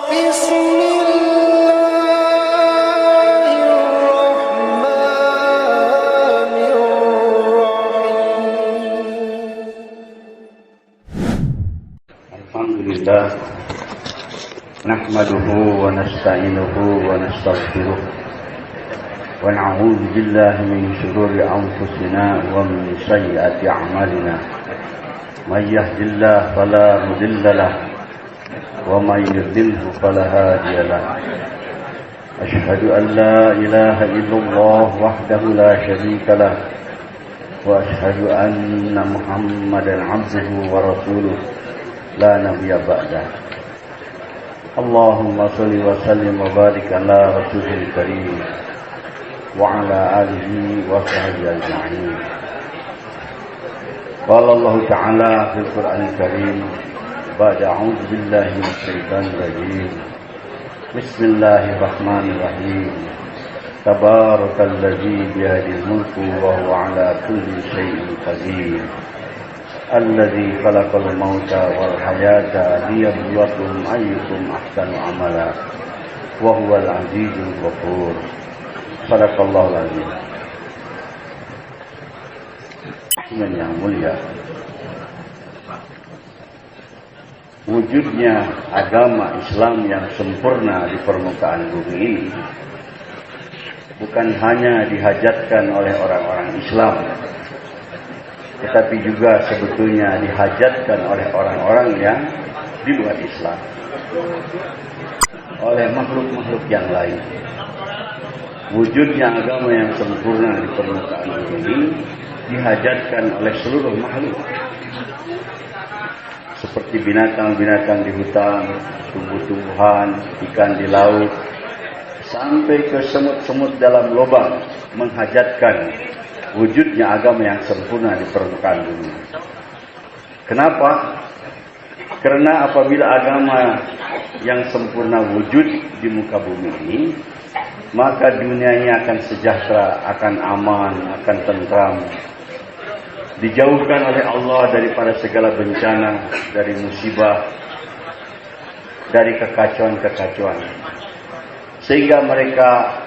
Alhamdulillah, nahmaduhu wa nasta'inuhu wa nastaghfiruh wa na'udzu billahi min shururi anfusina wa min sayyiati a'malina. May yahdihillahu fala mudilla lahu wa may yudlilhu fala hadiya lahu. Ashhadu an la ilaha illallah wahdahu la syarika lahu wa ashhadu anna Muhammadan 'abduhu wa rasuluh la nabiyya ba'dah. Allahumma shalli wa sallim wa barik ala rasulil karim wa ala alihi wa sahbihi ajma'in. Qala Allah ta'ala fil Qur'anil Karim ba'da a'udzu billahi minasy syaithanir rajim. Bismillahirrahmanirrahim. Tabarakalladzi biyadihil mulku wa huwa ala kulli syai'in qadir. Alladzi khalaqal mauta wal hayata liyabluwakum ayyukum ahsanu amala wa huwal azizul ghafur. Sadaqallahul azim. Yang mulia, wujudnya agama Islam yang sempurna di permukaan bumi ini bukan hanya dihajatkan oleh orang-orang Islam, tetapi juga sebetulnya dihajatkan oleh orang-orang yang di luar Islam, oleh makhluk-makhluk yang lain. Wujudnya agama yang sempurna di permukaan bumi ini dihajatkan oleh seluruh makhluk, seperti binatang-binatang di hutan, tumbuh-tumbuhan, ikan di laut, sampai ke semut-semut dalam lubang, menghajatkan wujudnya agama yang sempurna di permukaan bumi. Kenapa? Karena apabila agama yang sempurna wujud di muka bumi ini, maka dunianya akan sejahtera, akan aman, akan tentram, dijauhkan oleh Allah daripada segala bencana, dari musibah, dari kekacauan-kekacauan, sehingga mereka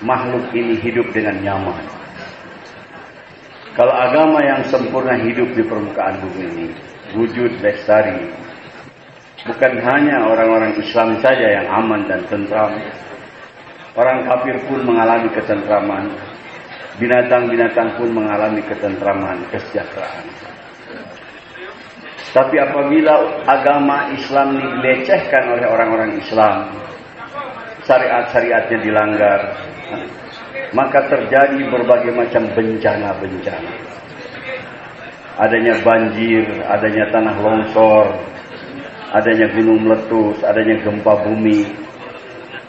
makhluk ini hidup dengan nyaman. Kalau agama yang sempurna hidup di permukaan bumi ini, wujud lestari, bukan hanya orang-orang Islam saja yang aman dan tentram, orang kafir pun mengalami ketentraman, binatang-binatang pun mengalami ketentraman, kesejahteraan. Tapi apabila agama Islam ini dilecehkan oleh orang-orang Islam, syariat-syariatnya dilanggar, maka terjadi berbagai macam bencana-bencana. Adanya banjir, adanya tanah longsor, adanya gunung meletus, adanya gempa bumi,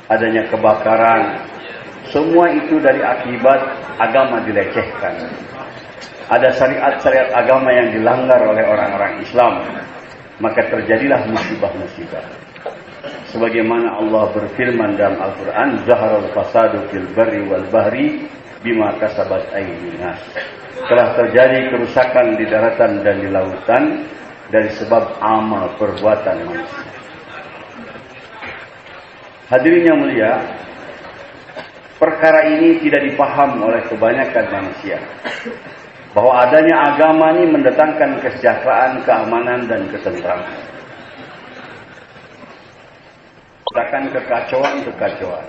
adanya kebakaran. Semua itu dari akibat agama dilecehkan. Ada syariat-syariat agama yang dilanggar oleh orang-orang Islam, maka terjadilah musibah-musibah. Sebagaimana Allah berfirman dalam Al-Quran, Zaharal fasadu fil barri wal bahri bima kasabat aydin nas. Telah terjadi kerusakan di daratan dan di lautan dari sebab amal perbuatan manusia. Hadirin yang mulia, perkara ini tidak dipaham oleh kebanyakan manusia, bahwa adanya agama ini mendatangkan kesejahteraan, keamanan, dan ketentraman. Bahkan kekacauan-kekacauan.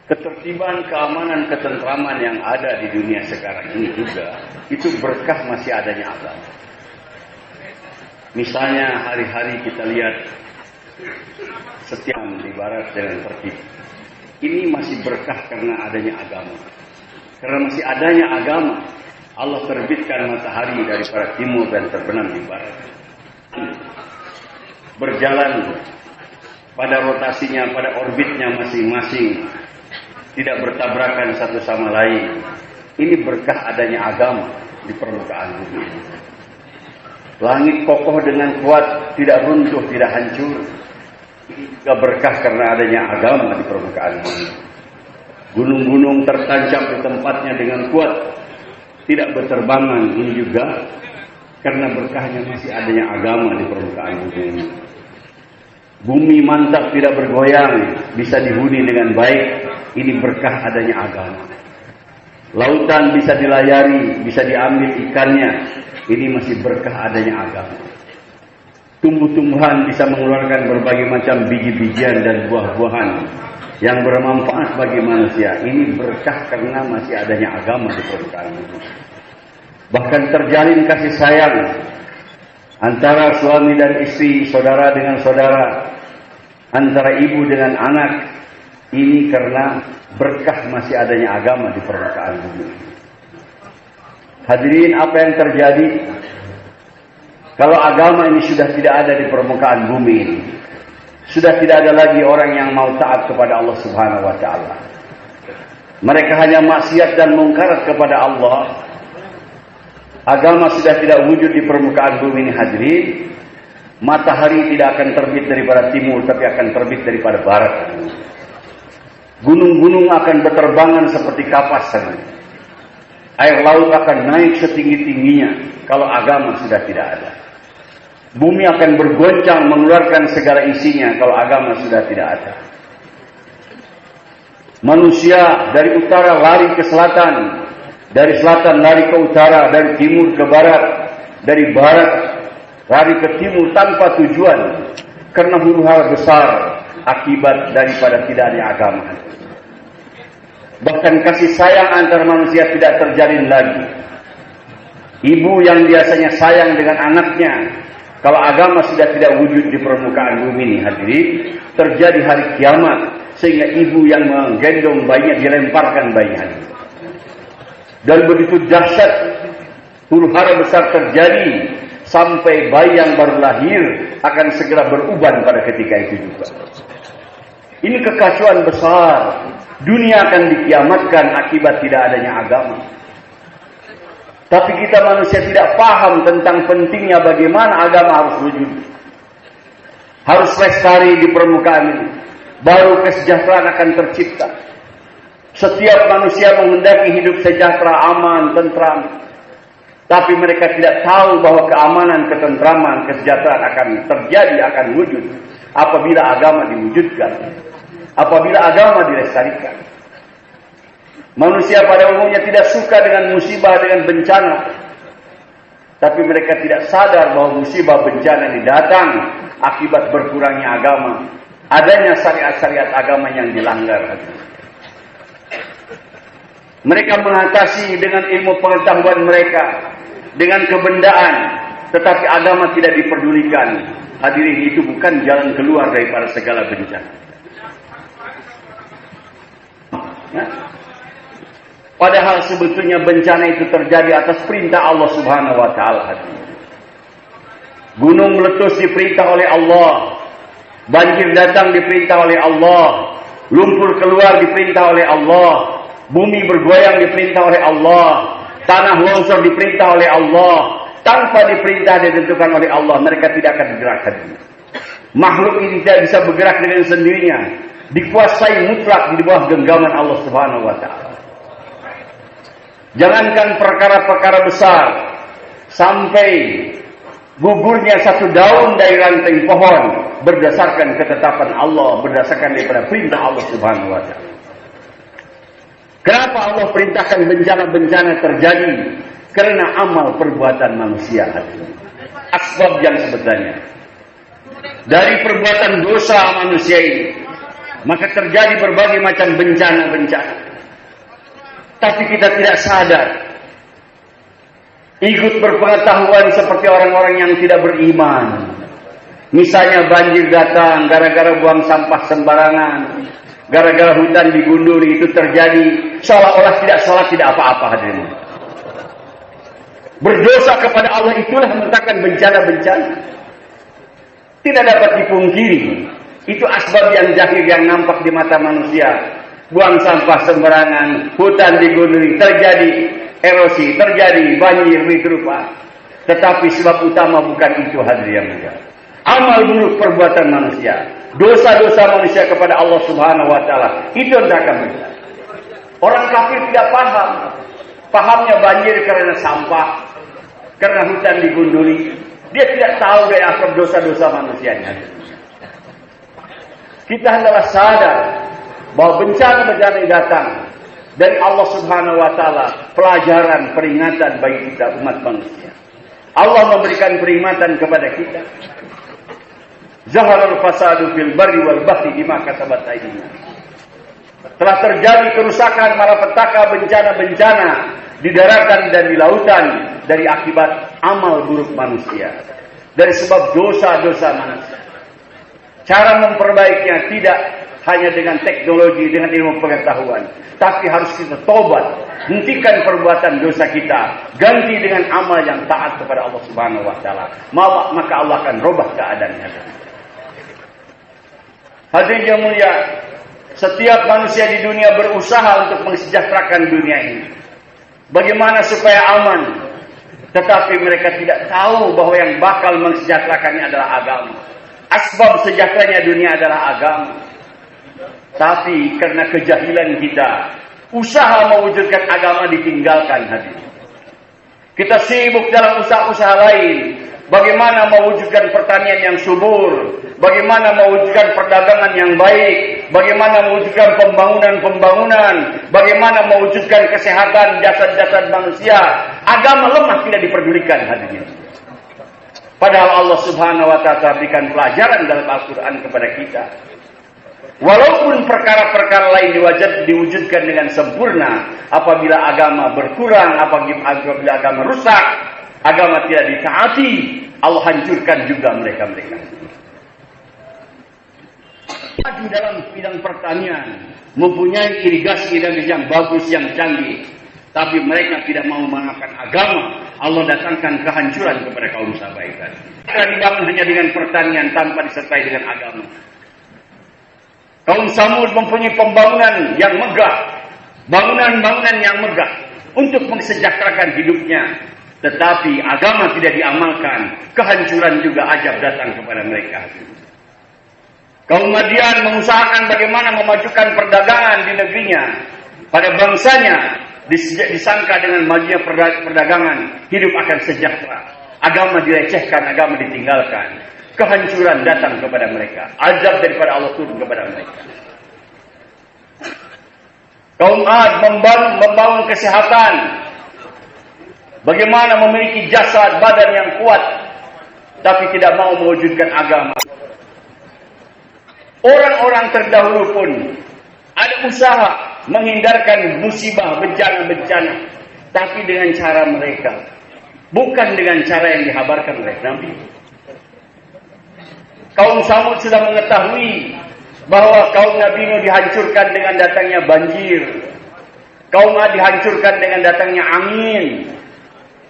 Ketertiban, keamanan, ketentraman yang ada di dunia sekarang ini juga, itu berkah masih adanya agama. Misalnya hari-hari kita lihat setiap di barat dengan tertib. Ini masih berkah karena adanya agama. Karena masih adanya agama, Allah terbitkan matahari dari barat timur dan terbenam di barat. Berjalan pada rotasinya, pada orbitnya masing-masing, tidak bertabrakan satu sama lain. Ini berkah adanya agama di permukaan bumi. Langit kokoh dengan kuat, tidak runtuh, tidak hancur. Ini juga berkah karena adanya agama di permukaan bumi. Gunung-gunung tertancap di tempatnya dengan kuat, tidak berterbangan. Ini juga Karena berkahnya masih adanya agama di permukaan bumi ini. Bumi mantap tidak bergoyang, bisa dihuni dengan baik. Ini berkah adanya agama. Lautan bisa dilayari, bisa diambil ikannya. Ini masih berkah adanya agama. Tumbuh-tumbuhan bisa mengeluarkan berbagai macam biji-bijian dan buah-buahan yang bermanfaat bagi manusia. Ini berkah karena masih adanya agama di permukaan bumi. Bahkan terjalin kasih sayang antara suami dan istri, saudara dengan saudara, antara ibu dengan anak. Ini karena berkah masih adanya agama di permukaan bumi. Hadirin, apa yang terjadi kalau agama ini sudah tidak ada di permukaan bumi ini? Sudah tidak ada lagi orang yang mau taat kepada Allah Subhanahu wa taala. Mereka hanya maksiat dan mungkarat kepada Allah. Agama sudah tidak wujud di permukaan bumi ini, hadirin. Matahari tidak akan terbit daripada timur, tapi akan terbit daripada barat. Gunung-gunung akan berterbangan seperti kapas. Air laut akan naik setinggi-tingginya kalau agama sudah tidak ada. Bumi akan bergoncang mengeluarkan segala isinya kalau agama sudah tidak ada. Manusia dari utara lari ke selatan, dari selatan lari ke utara, dari timur ke barat, dari barat lari ke timur tanpa tujuan, karena huru-hara besar akibat daripada tidak adanya agama. Bahkan kasih sayang antar manusia tidak terjalin lagi. Ibu yang biasanya sayang dengan anaknya, kalau agama sudah tidak wujud di permukaan bumi ini, hadirin, terjadi hari kiamat, sehingga ibu yang menggendong bayinya dilemparkan bayinya. Dan begitu dahsyat huru-hara besar terjadi, sampai bayi yang baru lahir akan segera beruban pada ketika itu juga. Ini kekacauan besar. Dunia akan dikiamatkan akibat tidak adanya agama. Tapi kita manusia tidak paham tentang pentingnya bagaimana agama harus wujud. Harus lestari di permukaan ini. Baru kesejahteraan akan tercipta. Setiap manusia menghendaki hidup sejahtera, aman, tentram. Tapi mereka tidak tahu bahwa keamanan, ketentraman, kesejahteraan akan terjadi, akan wujud apabila agama diwujudkan. Apabila agama dilestarikan. Manusia pada umumnya tidak suka dengan musibah, dengan bencana. Tapi mereka tidak sadar bahwa musibah bencana ini datang akibat berkurangnya agama. Adanya syariat-syariat agama yang dilanggar. Mereka mengatasi dengan ilmu pengetahuan mereka, dengan kebendaan, tetapi agama tidak diperdulikan. Hadirin, itu bukan jalan keluar daripada segala bencana. Ya. Padahal sebetulnya bencana itu terjadi atas perintah Allah Subhanahu wa taala. Gunung meletus diperintah oleh Allah, banjir datang diperintah oleh Allah, lumpur keluar diperintah oleh Allah, bumi bergoyang diperintah oleh Allah, tanah longsor diperintah oleh Allah. Tanpa diperintah ditentukan oleh Allah, mereka tidak akan digerakkan. Makhluk ini tidak bisa bergerak dengan sendirinya, dikuasai mutlak di bawah genggaman Allah Subhanahu wa taala. Jangankan perkara-perkara besar, sampai gugurnya satu daun dari ranting pohon berdasarkan ketetapan Allah, berdasarkan daripada perintah Allah Subhanahu wa taala. Kenapa Allah perintahkan bencana-bencana terjadi? Karena amal perbuatan manusia. Asbab yang sebenarnya dari perbuatan dosa manusia ini, maka terjadi berbagai macam bencana-bencana. Tapi kita tidak sadar. Ikut berpengetahuan seperti orang-orang yang tidak beriman. Misalnya banjir datang gara-gara buang sampah sembarangan, gara-gara hutan digunduli, itu terjadi seolah-olah tidak sholat, tidak apa-apa, hadirin. Berdosa kepada Allah itulah mendatangkan bencana-bencana. Tidak dapat dipungkiri. Itu asbab yang zahir yang nampak di mata manusia. Buang sampah sembarangan, hutan digunduli, terjadi erosi, terjadi banjir berupa. Tetapi sebab utama bukan itu, hadirin yang mulia. Amal buruk perbuatan manusia, dosa-dosa manusia kepada Allah Subhanahu wa taala, itu yang akan bencana. Orang kafir tidak paham. Pahamnya banjir karena sampah, karena hutan digunduli. Dia tidak tahu dari asal dosa-dosa manusianya. Kita hendaklah sadar bahwa bencana-bencana yang datang dari Allah Subhanahu wa taala pelajaran, peringatan bagi kita umat manusia. Allah memberikan peringatan kepada kita. Zaharul fasadu fil barri wal bahri bima kasabat aydina. Telah terjadi kerusakan, malapetaka, bencana-bencana di daratan dan di lautan dari akibat amal buruk manusia. Dari sebab dosa-dosa manusia. Cara memperbaikinya tidak hanya dengan teknologi, dengan ilmu pengetahuan, tapi harus kita tobat, hentikan perbuatan dosa kita, ganti dengan amal yang taat kepada Allah Subhanahu wa taala. Maka Allah akan robah keadaannya. Hadirin yang mulia, setiap manusia di dunia berusaha untuk mensejahterakan dunia ini. Bagaimana supaya aman? Tetapi mereka tidak tahu bahwa yang bakal mensejahterakannya adalah agama. Asbab sejahteranya dunia adalah agama. Tapi karena kejahilan kita, usaha mewujudkan agama ditinggalkan hadirin. Kita sibuk dalam usaha-usaha lain. Bagaimana mewujudkan pertanian yang subur, bagaimana mewujudkan perdagangan yang baik, bagaimana mewujudkan pembangunan-pembangunan, bagaimana mewujudkan kesehatan jasad-jasad manusia. Agama lemah tidak diperdulikan hadirin. Padahal Allah Subhanahu wa taala berikan pelajaran dalam Al-Qur'an kepada kita. Walaupun perkara-perkara lain diwujudkan dengan sempurna, apabila agama berkurang, apabila agama rusak, agama tidak ditaati, Allah hancurkan juga mereka-mereka. Maju dalam bidang pertanian, mempunyai irigasi yang bagus, yang canggih, tapi mereka tidak mau mengamalkan agama. Allah datangkan kehancuran kepada kaum Saba'id. Mereka dibangun hanya dengan pertanian tanpa disertai dengan agama. Kaum Samud mempunyai pembangunan yang megah, bangunan-bangunan yang megah untuk mensejahterakan hidupnya, tetapi agama tidak diamalkan, kehancuran juga ajab datang kepada mereka. Kaum Madian mengusahakan bagaimana memajukan perdagangan di negerinya. Pada bangsanya disangka dengan majunya perdagangan, hidup akan sejahtera. Agama dilecehkan, agama ditinggalkan. Kehancuran datang kepada mereka. Azab daripada Allah turun kepada mereka. Kaum Ad membangun kesehatan. Bagaimana memiliki jasad, badan yang kuat, tapi tidak mau mewujudkan agama. Orang-orang terdahulu pun ada usaha menghindarkan musibah, bencana-bencana, tapi dengan cara mereka, bukan dengan cara yang dihabarkan oleh Nabi. Kaum Samud sudah mengetahui bahwa kaum Nabi Nuh dihancurkan dengan datangnya banjir. Kaum Ad dihancurkan dengan datangnya angin.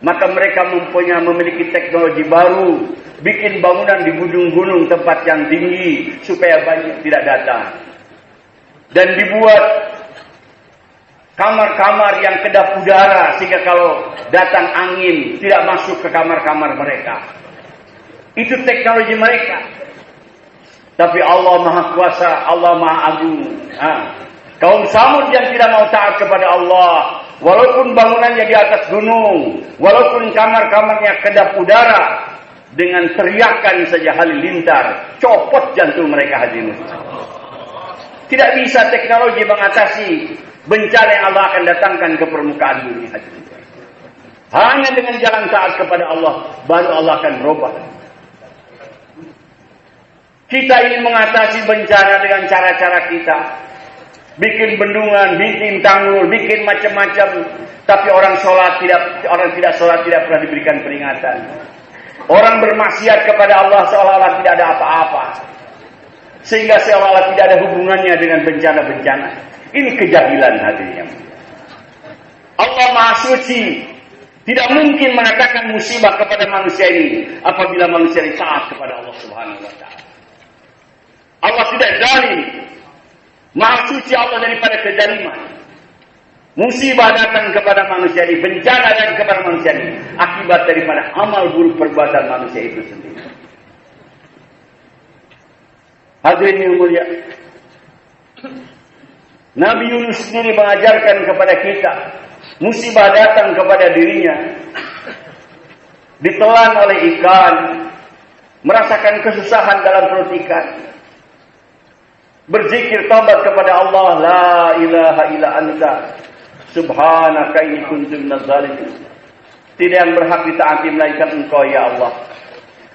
Maka mereka memiliki teknologi baru, bikin bangunan di gunung-gunung tempat yang tinggi supaya banjir tidak datang. Dan dibuat kamar-kamar yang kedap udara sehingga kalau datang angin tidak masuk ke kamar-kamar mereka. Itu teknologi mereka. Tapi Allah Maha Kuasa, Allah Maha Agung. Kaum Samud yang tidak mau taat kepada Allah, walaupun bangunannya di atas gunung, walaupun kamar-kamarnya kedap udara, dengan teriakan saja halilintar, copot jantung mereka hadirin. Tidak bisa teknologi mengatasi bencana yang Allah akan datangkan ke permukaan bumi hadirin. Hanya dengan jalan taat kepada Allah, baru Allah akan berubah. Kita ingin mengatasi bencana dengan cara-cara kita. Bikin bendungan, bikin tanggul, bikin macam-macam. Tapi orang tidak sholat tidak pernah diberikan peringatan. Orang bermaksiat kepada Allah seolah-olah tidak ada apa-apa. Sehingga seolah-olah tidak ada hubungannya dengan bencana-bencana. Ini kejahilan hadirin. Allah Maha Suci. Tidak mungkin mengatakan musibah kepada manusia ini apabila manusia ini taat kepada Allah Subhanahu wa taala. Allah tidak zalim. Maha suci Allah daripada kezaliman. Musibah datang kepada manusia ini, bencana datang kepada manusia ini akibat daripada amal buruk perbuatan manusia itu sendiri. Hadirin yang mulia, Nabi Yunus sendiri mengajarkan kepada kita, musibah datang kepada dirinya ditelan oleh ikan, merasakan kesusahan dalam perut ikan, berzikir taubat kepada Allah, la ilaha illa anta subhanaka inni kuntu minadz zalimin. Tidak yang berhak ditaati melainkan Engkau ya Allah.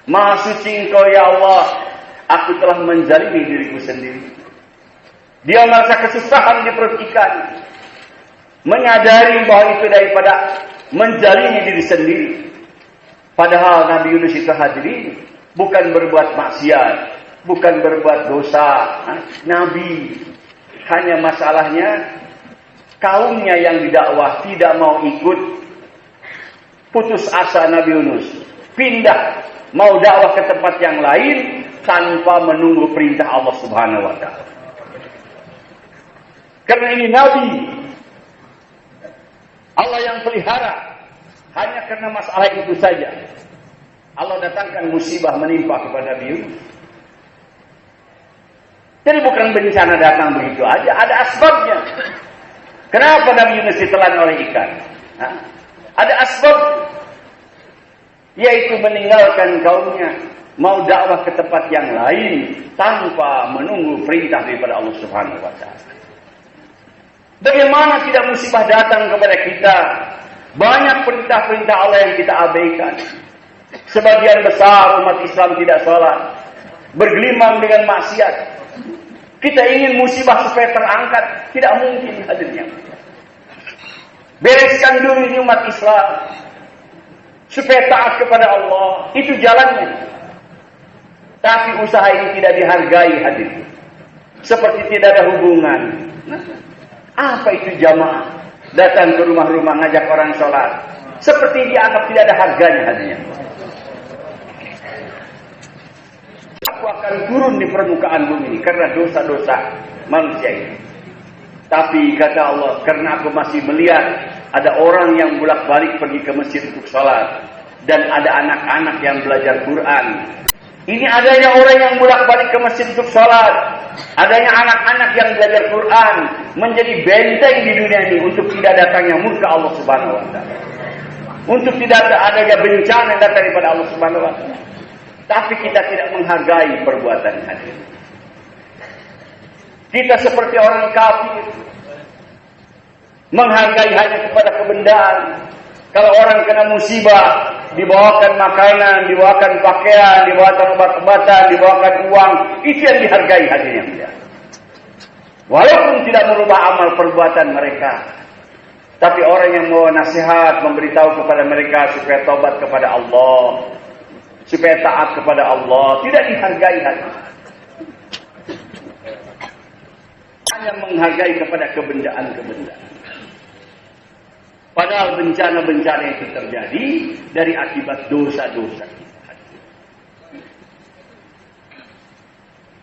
Maha suci Engkau ya Allah. Aku telah menzalimi diriku sendiri. Dia merasa kesusahan di perut ikan, menyadari bahwa itu daripada menzalimi diri sendiri. Padahal Nabi Yunus itu hadirin bukan berbuat maksiat, bukan berbuat dosa. Nabi, hanya masalahnya kaumnya yang didakwah tidak mau ikut. Putus asa Nabi Yunus, pindah, mau dakwah ke tempat yang lain tanpa menunggu perintah Allah Subhanahu wa taala. Karena ini Nabi Allah yang pelihara, hanya karena masalah itu saja Allah datangkan musibah menimpa kepada Nabi Yunus. Jadi bukan bencana datang begitu aja, ada asbabnya. Kenapa Nabi Yunus ditelan oleh ikan? Ada asbab, yaitu meninggalkan kaumnya, mau dakwah ke tempat yang lain tanpa menunggu perintah daripada Allah Subhanahu wa taala. Bagaimana tidak musibah datang kepada kita? Banyak perintah-perintah Allah yang kita abaikan. Sebagian besar umat Islam tidak sholat, bergelimang dengan maksiat. Kita ingin musibah supaya terangkat, tidak mungkin hadirnya. Bereskan dulu ini umat Islam supaya taat kepada Allah, itu jalannya. Tapi usaha ini tidak dihargai hadirin. Seperti tidak ada hubungan. Apa itu jamaah? Datang ke rumah-rumah ngajak orang sholat. Seperti dianggap tidak ada harganya hadirin. Aku akan turun di permukaan bumi ini karena dosa-dosa manusia ini. Tapi kata Allah, karena aku masih melihat ada orang yang bolak-balik pergi ke masjid untuk sholat, dan ada anak-anak yang belajar Quran. Ini adanya orang yang bolak-balik ke masjid untuk sholat, adanya anak-anak yang belajar Quran, menjadi benteng di dunia ini untuk tidak datangnya murka Allah Subhanahu wa taala. Untuk tidak adanya bencana yang datang daripada Allah Subhanahu wa taala. Tapi kita tidak menghargai perbuatan hadir. Kita seperti orang kafir, menghargai hanya kepada kebendaan. Kalau orang kena musibah, dibawakan makanan, dibawakan pakaian, dibawakan obat-obatan, dibawakan uang, itu yang dihargai hadirin. Walaupun tidak merubah amal perbuatan mereka, tapi orang yang mau nasihat, memberitahu kepada mereka supaya taubat kepada Allah, supaya taat kepada Allah, tidak dihargai hadirin. Hanya menghargai kepada kebendaan-kebendaan. Padahal bencana-bencana itu terjadi dari akibat dosa-dosa.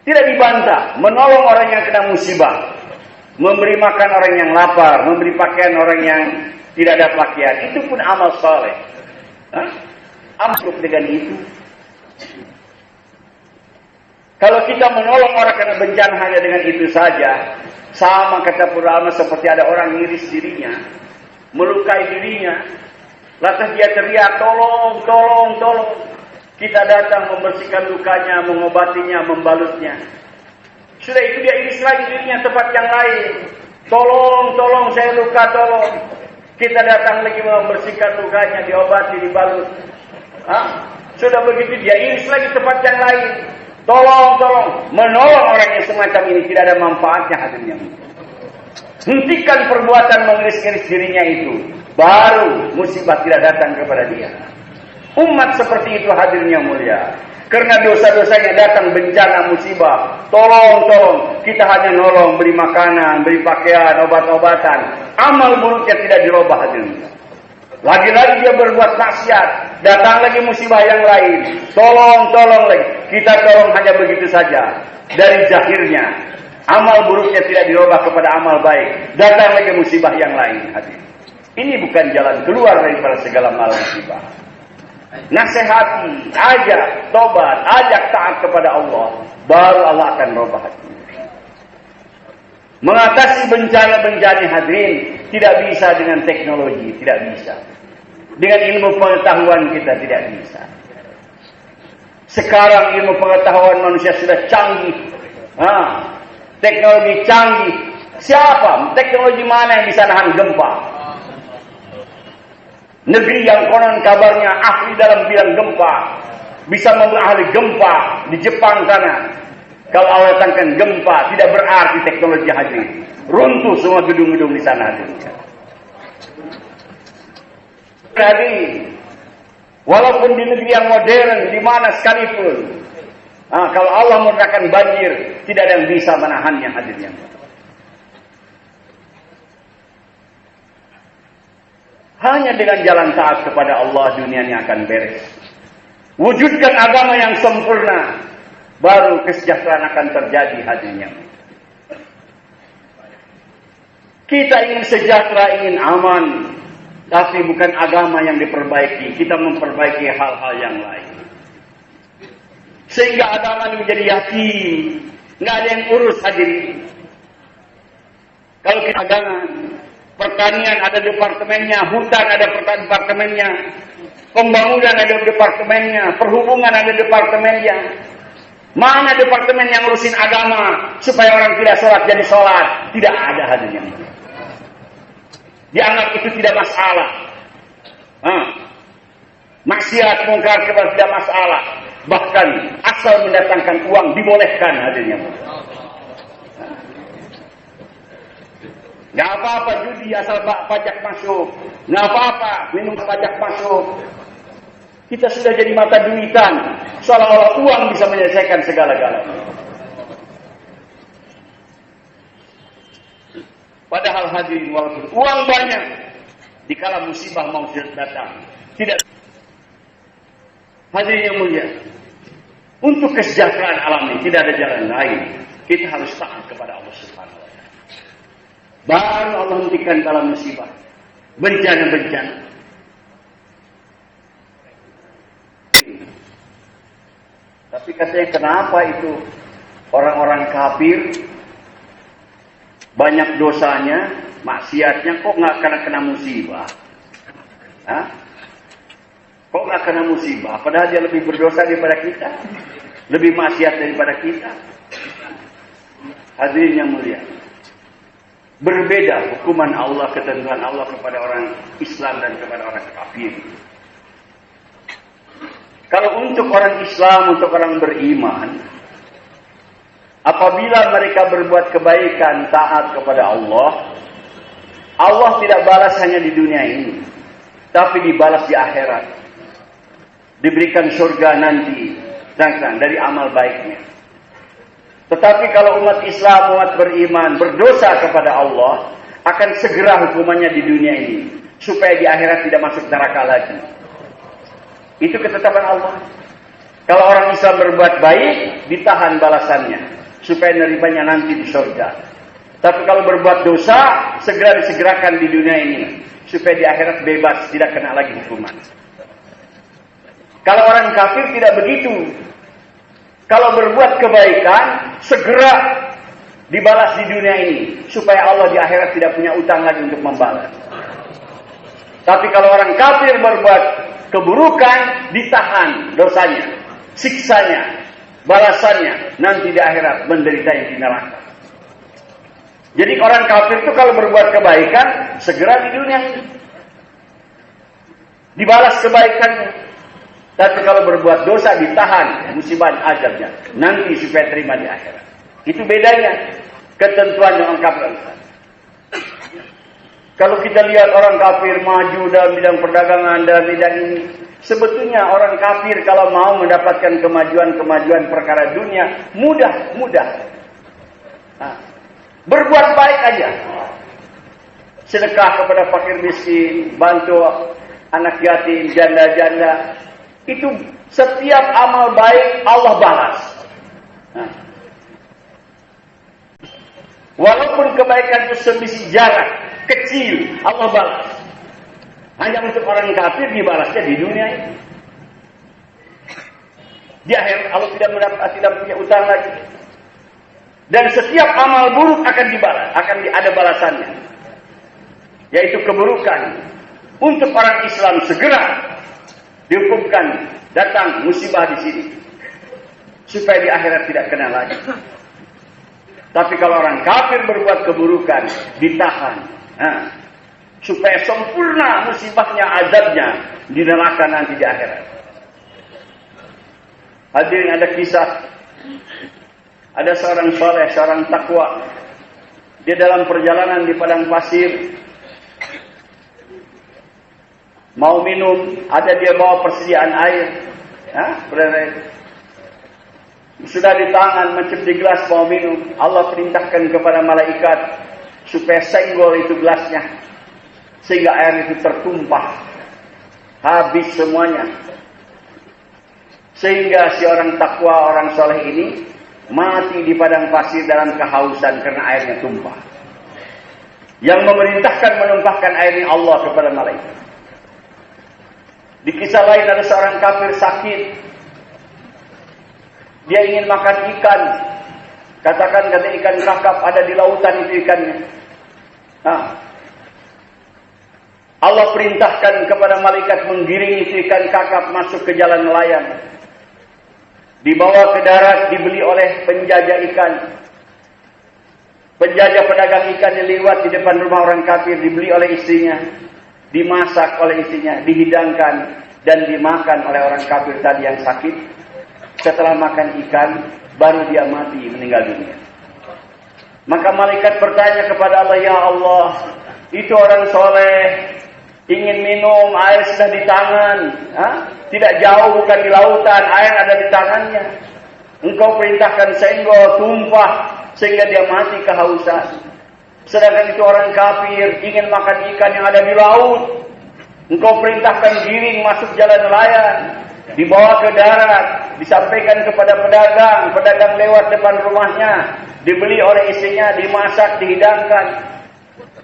Tidak dibantah, menolong orang yang kena musibah, memberi makan orang yang lapar, memberi pakaian orang yang tidak ada pakaian, itu pun amal saleh. Amplop dengan itu. Kalau kita menolong orang kena bencana hanya dengan itu saja, sama kata Purama seperti ada orang ngiris dirinya, melukai dirinya, lantas dia teriak, tolong, tolong, tolong. Kita datang membersihkan lukanya, mengobatinya, membalutnya. Sudah itu dia iris lagi dirinya tempat yang lain. Tolong, tolong, saya luka, tolong. Kita datang lagi membersihkan lukanya, diobati, dibalut. Sudah begitu dia iris lagi tempat yang lain. Tolong, tolong. Menolong orang yang semacam ini tidak ada manfaatnya hadirnya. Hentikan perbuatan mengiris-iris dirinya itu, baru musibah tidak datang kepada dia. Umat seperti itu hadirnya mulia. Karena dosa-dosanya datang bencana musibah. Tolong, tolong. Kita hanya nolong, beri makanan, beri pakaian, obat-obatan. Amal buruknya tidak dirubah hadirnya. Lagi-lagi dia berbuat maksiat, datang lagi musibah yang lain. Tolong, tolong lagi. Kita tolong hanya begitu saja. Dari zahirnya, amal buruknya tidak dirubah kepada amal baik. Datang lagi musibah yang lain. Ini bukan jalan keluar daripada segala mal musibah. Nasihati, ajak tobat, ajak taat kepada Allah, baru Allah akan rubah hati. Mengatasi bencana-bencana hadirin tidak bisa dengan teknologi, tidak bisa. Dengan ilmu pengetahuan kita tidak bisa. Sekarang ilmu pengetahuan manusia sudah canggih. Teknologi canggih. Siapa? Teknologi mana yang bisa nahan gempa? Negeri yang konon kabarnya ahli dalam bidang gempa, bisa membuat ahli gempa di Jepang sana. Kalau Allah datangkan gempa, tidak berarti teknologi hadir. Runtuh semua gedung-gedung di sana hadir. Jadi, walaupun di negeri yang modern, di mana sekalipun, kalau Allah mengadakan banjir, tidak ada yang bisa menahannya hadirnya. Hanya dengan jalan taat kepada Allah, dunia ini akan beres. Wujudkan agama yang sempurna, baru kesejahteraan akan terjadi hadirnya. Kita ingin sejahtera, ingin aman, tapi bukan agama yang diperbaiki. Kita memperbaiki hal-hal yang lain. Sehingga agama ini menjadi yakin. Nggak ada yang urus hadirin. Kalau kita agama, pertanian ada departemennya, hutan ada departemennya, pembangunan ada departemennya, perhubungan ada departemennya. Mana departemen yang ngurusin agama supaya orang tidak sholat jadi sholat? Tidak ada hadirin. Dianggap itu tidak masalah. Maksiat mungkar kepada tidak masalah. Bahkan asal mendatangkan uang dibolehkan hadirnya. Nggak apa-apa judi asal pajak masuk. Nggak apa-apa minum pajak masuk. Kita sudah jadi mata duitan. Seolah-olah uang bisa menyelesaikan segala-galanya. Padahal hadirin, walaupun uang banyak, dikala musibah mau datang, tidak. Hadirin yang mulia, untuk kesejahteraan alam ini tidak ada jalan lain. Kita harus taat kepada Allah Subhanahu wa Ta'ala. Baru Allah hentikan dalam musibah, bencana-bencana. Tapi katanya kenapa itu orang-orang kafir banyak dosanya, maksiatnya, kok nggak kena musibah? Kok nggak kena musibah? Padahal dia lebih berdosa daripada kita, lebih maksiat daripada kita. Hadirin yang mulia, berbeda hukuman Allah, ketentuan Allah kepada orang Islam dan kepada orang kafir. Kalau untuk orang Islam, untuk orang beriman, apabila mereka berbuat kebaikan, taat kepada Allah, Allah tidak balas hanya di dunia ini, tapi dibalas di akhirat. Diberikan surga nanti, dari amal baiknya. Tetapi kalau umat Islam, umat beriman, berdosa kepada Allah, akan segera hukumannya di dunia ini, supaya di akhirat tidak masuk neraka lagi. Itu ketetapan Allah. Kalau orang Islam berbuat baik, ditahan balasannya, supaya nerimanya nanti di surga. Tapi kalau berbuat dosa, segera disegerakan di dunia ini, supaya di akhirat bebas, tidak kena lagi hukuman. Kalau orang kafir tidak begitu. Kalau berbuat kebaikan, segera dibalas di dunia ini, supaya Allah di akhirat tidak punya utang lagi untuk membalas. Tapi kalau orang kafir berbuat keburukan, ditahan dosanya, siksanya, balasannya, nanti di akhirat menderita yang di neraka. Jadi orang kafir itu kalau berbuat kebaikan, segera di dunia ini dibalas kebaikannya. Tapi kalau berbuat dosa, ditahan musibah ajalnya, nanti supaya terima di akhirat. Itu bedanya ketentuan dengan kafir. Kalau kita lihat orang kafir maju dalam bidang perdagangan, dalam bidang ini, sebetulnya orang kafir kalau mau mendapatkan kemajuan perkara dunia, mudah. Berbuat baik aja. Sedekah kepada fakir miskin, bantu anak yatim, janda-janda. Itu setiap amal baik Allah balas. Walaupun kebaikan itu sebesar jarak kecil, Allah balas. Hanya untuk orang kafir dibalasnya di dunia ini. Di akhirat Allah tidak punya utang lagi. Dan setiap amal buruk akan dibalas, ada balasannya. Yaitu keburukan. untuk orang Islam segera dihukumkan datang musibah di sini, supaya di akhirat tidak kena lagi. Tapi kalau orang kafir berbuat keburukan, ditahan, supaya sempurna musibahnya, azabnya di neraka nanti di akhirat. Hadirin, ada kisah, ada seorang soleh, seorang takwa, dia dalam perjalanan di padang pasir, mau minum, ada dia bawa persediaan air, sudah di tangan, macam di gelas mau minum. Allah perintahkan kepada malaikat supaya senggol itu gelasnya, sehingga air itu tertumpah, habis semuanya. Sehingga si orang takwa, orang soleh ini mati di padang pasir dalam kehausan karena airnya tumpah. Yang memerintahkan menumpahkan air ini Allah kepada malaikat. Di kisah lain ada seorang kafir sakit. Dia ingin makan ikan. Katakan kata ikan kakap ada di lautan itu ikannya. Allah perintahkan kepada malaikat menggiring itu ikan kakap masuk ke jalan nelayan. Dibawa ke darat, dibeli oleh penjajah ikan. Penjajah pedagang ikan yang lewat di depan rumah orang kafir, dibeli oleh istrinya, dimasak oleh istrinya, dihidangkan dan dimakan oleh orang kafir tadi yang sakit. Setelah makan ikan, baru dia mati, meninggal dunia. Maka malaikat bertanya kepada Allah, ya Allah, itu orang soleh, ingin minum, air sudah di tangan, tidak jauh, bukan di lautan, air ada di tangannya. Engkau perintahkan senggol, tumpah, sehingga dia mati kehausan. Sedangkan itu orang kafir, ingin makan ikan yang ada di laut. Engkau perintahkan giring masuk jalan nelayan, dibawa ke darat, disampaikan kepada pedagang, pedagang lewat depan rumahnya, dibeli oleh istrinya, dimasak, dihidangkan.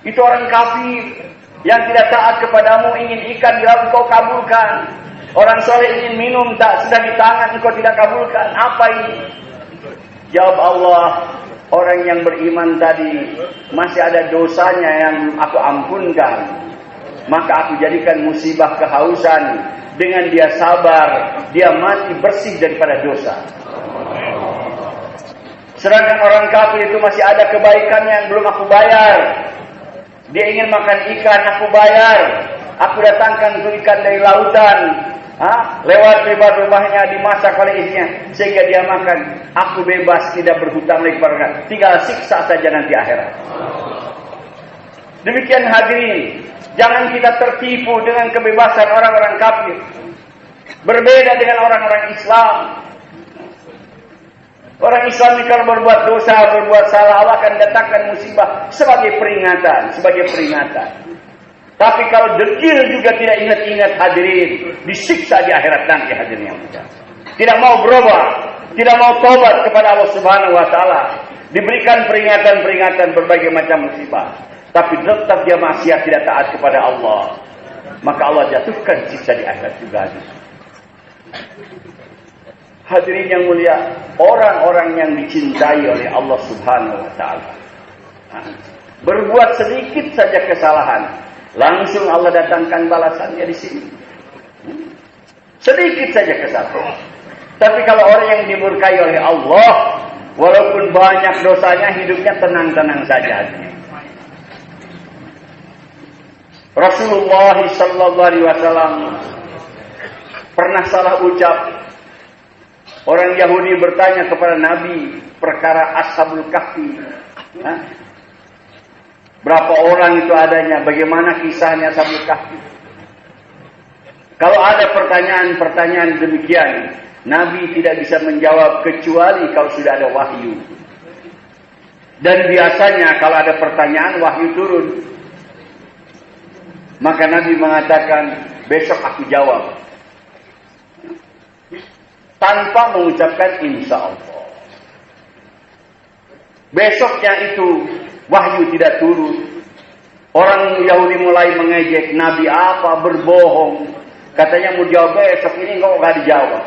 Itu orang kafir yang tidak taat kepadamu, ingin ikan di laut engkau kabulkan. Orang soleh ingin minum, tak sudah di tangan, engkau tidak kabulkan. Apa ini? Jawab Allah, orang yang beriman tadi masih ada dosanya yang aku ampunkan. Maka aku jadikan musibah kehausan. Dengan dia sabar, dia mati bersih daripada dosa. Sedangkan orang kafir itu masih ada kebaikan yang belum aku bayar. Dia ingin makan ikan, aku bayar. Aku datangkan itu ikan dari lautan, lewat depan rumahnya, dimasak oleh istrinya, sehingga dia makan. Aku bebas, tidak berhutang lagi kepada, tinggal siksa saja nanti akhirat. Demikian hadirin, jangan kita tertipu dengan kebebasan orang-orang kafir. Berbeda dengan orang-orang Islam. Orang Islam ini kalau berbuat dosa, berbuat salah, Allah akan datangkan musibah sebagai peringatan, Tapi kalau dekil juga tidak ingat-ingat hadirin, disiksa di akhirat nanti hadirin yang mulia. Tidak mau berubah, tidak mau tobat kepada Allah Subhanahu wa taala, diberikan peringatan-peringatan berbagai macam musibah. Tapi tetap dia maksiat, tidak taat kepada Allah, maka Allah jatuhkan siksa di akhirat juga. Hadirin yang mulia, orang-orang yang dicintai oleh Allah Subhanahu wa taala, berbuat sedikit saja kesalahan, langsung Allah datangkan balasannya di sini. Sedikit saja kesalahan. Tapi kalau orang yang dimurkai oleh Allah, walaupun banyak dosanya, hidupnya tenang-tenang saja. Rasulullah sallallahu alaihi wasallam pernah salah ucap. Orang Yahudi bertanya kepada Nabi perkara Ashabul Kahfi. Berapa orang itu adanya? Bagaimana kisahnya Ashabul Kahfi? Kalau ada pertanyaan-pertanyaan demikian, Nabi tidak bisa menjawab kecuali kalau sudah ada wahyu. Dan biasanya kalau ada pertanyaan, wahyu turun. Maka Nabi mengatakan, besok aku jawab. Tanpa mengucapkan insya Allah. Besoknya itu wahyu tidak turun. Orang Yahudi mulai mengejek, Nabi apa, berbohong. Katanya mau jawab besok, ini nggak dijawab.